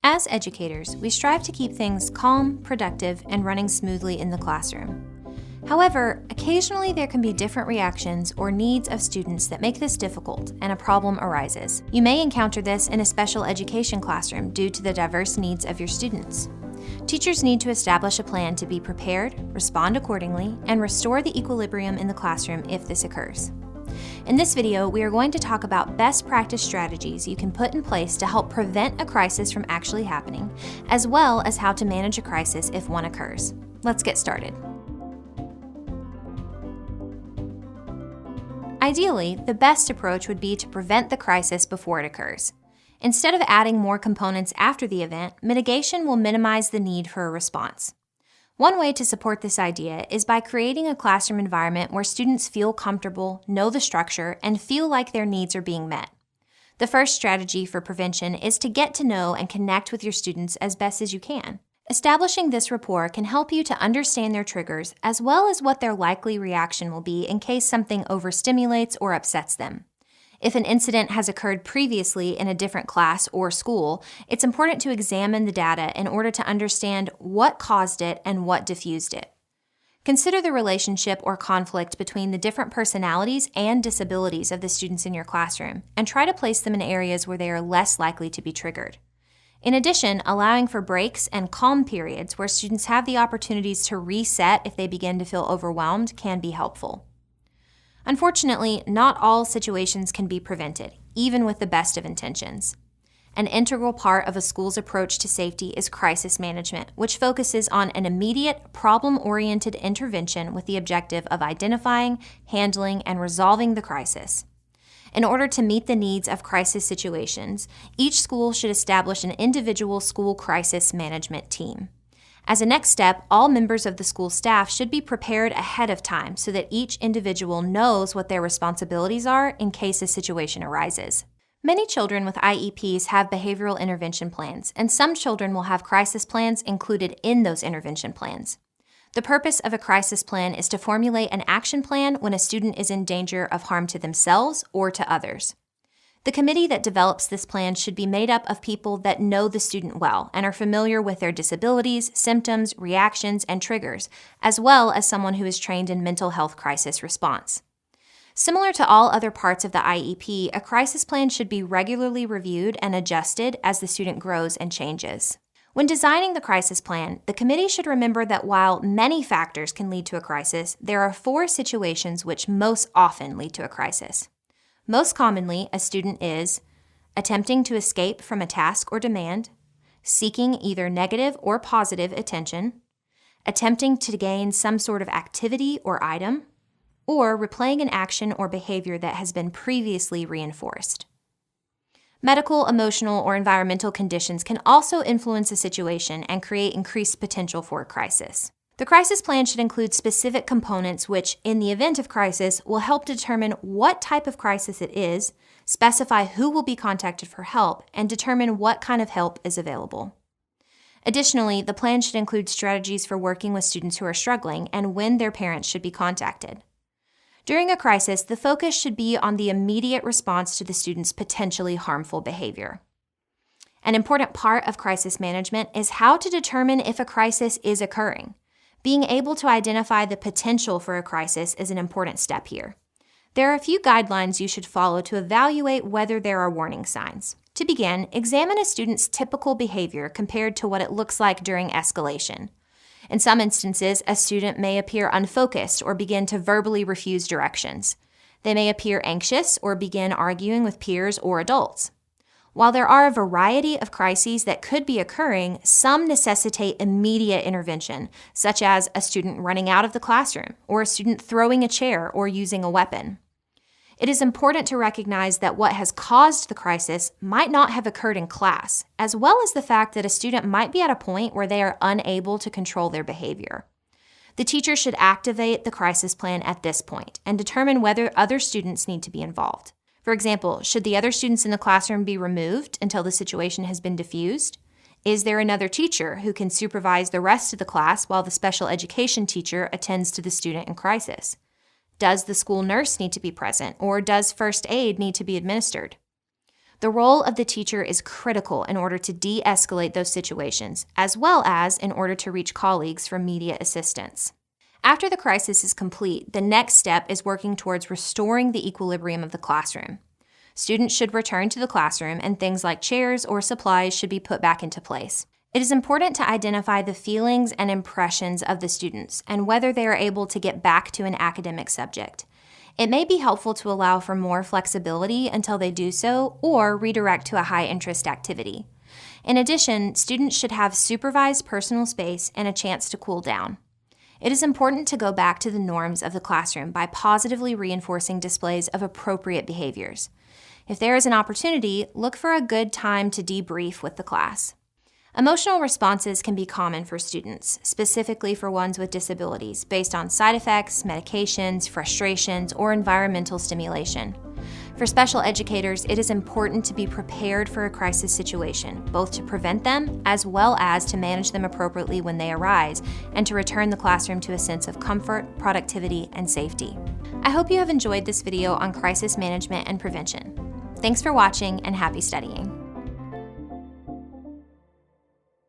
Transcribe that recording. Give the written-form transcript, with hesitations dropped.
As educators, we strive to keep things calm, productive, and running smoothly in the classroom. However, occasionally there can be different reactions or needs of students that make this difficult and a problem arises. You may encounter this in a special education classroom due to the diverse needs of your students. Teachers need to establish a plan to be prepared, respond accordingly, and restore the equilibrium in the classroom if this occurs. In this video, we are going to talk about best practice strategies you can put in place to help prevent a crisis from actually happening, as well as how to manage a crisis if one occurs. Let's get started. Ideally, the best approach would be to prevent the crisis before it occurs. Instead of adding more components after the event, mitigation will minimize the need for a response. One way to support this idea is by creating a classroom environment where students feel comfortable, know the structure, and feel like their needs are being met. The first strategy for prevention is to get to know and connect with your students as best as you can. Establishing this rapport can help you to understand their triggers as well as what their likely reaction will be in case something overstimulates or upsets them. If an incident has occurred previously in a different class or school, it's important to examine the data in order to understand what caused it and what diffused it. Consider the relationship or conflict between the different personalities and disabilities of the students in your classroom, and try to place them in areas where they are less likely to be triggered. In addition, allowing for breaks and calm periods where students have the opportunities to reset if they begin to feel overwhelmed can be helpful. Unfortunately, not all situations can be prevented, even with the best of intentions. An integral part of a school's approach to safety is crisis management, which focuses on an immediate, problem-oriented intervention with the objective of identifying, handling, and resolving the crisis. In order to meet the needs of crisis situations, each school should establish an individual school crisis management team. As a next step, all members of the school staff should be prepared ahead of time so that each individual knows what their responsibilities are in case a situation arises. Many children with IEPs have behavioral intervention plans, and some children will have crisis plans included in those intervention plans. The purpose of a crisis plan is to formulate an action plan when a student is in danger of harm to themselves or to others. The committee that develops this plan should be made up of people that know the student well and are familiar with their disabilities, symptoms, reactions, and triggers, as well as someone who is trained in mental health crisis response. Similar to all other parts of the IEP, a crisis plan should be regularly reviewed and adjusted as the student grows and changes. When designing the crisis plan, the committee should remember that while many factors can lead to a crisis, there are 4 situations which most often lead to a crisis. Most commonly, a student is attempting to escape from a task or demand, seeking either negative or positive attention, attempting to gain some sort of activity or item, or replaying an action or behavior that has been previously reinforced. Medical, emotional, or environmental conditions can also influence a situation and create increased potential for a crisis. The crisis plan should include specific components which, in the event of crisis, will help determine what type of crisis it is, specify who will be contacted for help, and determine what kind of help is available. Additionally, the plan should include strategies for working with students who are struggling and when their parents should be contacted. During a crisis, the focus should be on the immediate response to the student's potentially harmful behavior. An important part of crisis management is how to determine if a crisis is occurring. Being able to identify the potential for a crisis is an important step here. There are a few guidelines you should follow to evaluate whether there are warning signs. To begin, examine a student's typical behavior compared to what it looks like during escalation. In some instances, a student may appear unfocused or begin to verbally refuse directions. They may appear anxious or begin arguing with peers or adults. While there are a variety of crises that could be occurring, some necessitate immediate intervention, such as a student running out of the classroom or a student throwing a chair or using a weapon. It is important to recognize that what has caused the crisis might not have occurred in class, as well as the fact that a student might be at a point where they are unable to control their behavior. The teacher should activate the crisis plan at this point and determine whether other students need to be involved. For example, should the other students in the classroom be removed until the situation has been diffused? Is there another teacher who can supervise the rest of the class while the special education teacher attends to the student in crisis? Does the school nurse need to be present, or does first aid need to be administered? The role of the teacher is critical in order to de-escalate those situations, as well as in order to reach colleagues for immediate assistance. After the crisis is complete, the next step is working towards restoring the equilibrium of the classroom. Students should return to the classroom, and things like chairs or supplies should be put back into place. It is important to identify the feelings and impressions of the students and whether they are able to get back to an academic subject. It may be helpful to allow for more flexibility until they do so, or redirect to a high-interest activity. In addition, students should have supervised personal space and a chance to cool down. It is important to go back to the norms of the classroom by positively reinforcing displays of appropriate behaviors. If there is an opportunity, look for a good time to debrief with the class. Emotional responses can be common for students, specifically for ones with disabilities, based on side effects, medications, frustrations, or environmental stimulation. For special educators, it is important to be prepared for a crisis situation, both to prevent them as well as to manage them appropriately when they arise, and to return the classroom to a sense of comfort, productivity, and safety. I hope you have enjoyed this video on crisis management and prevention. Thanks for watching, and happy studying.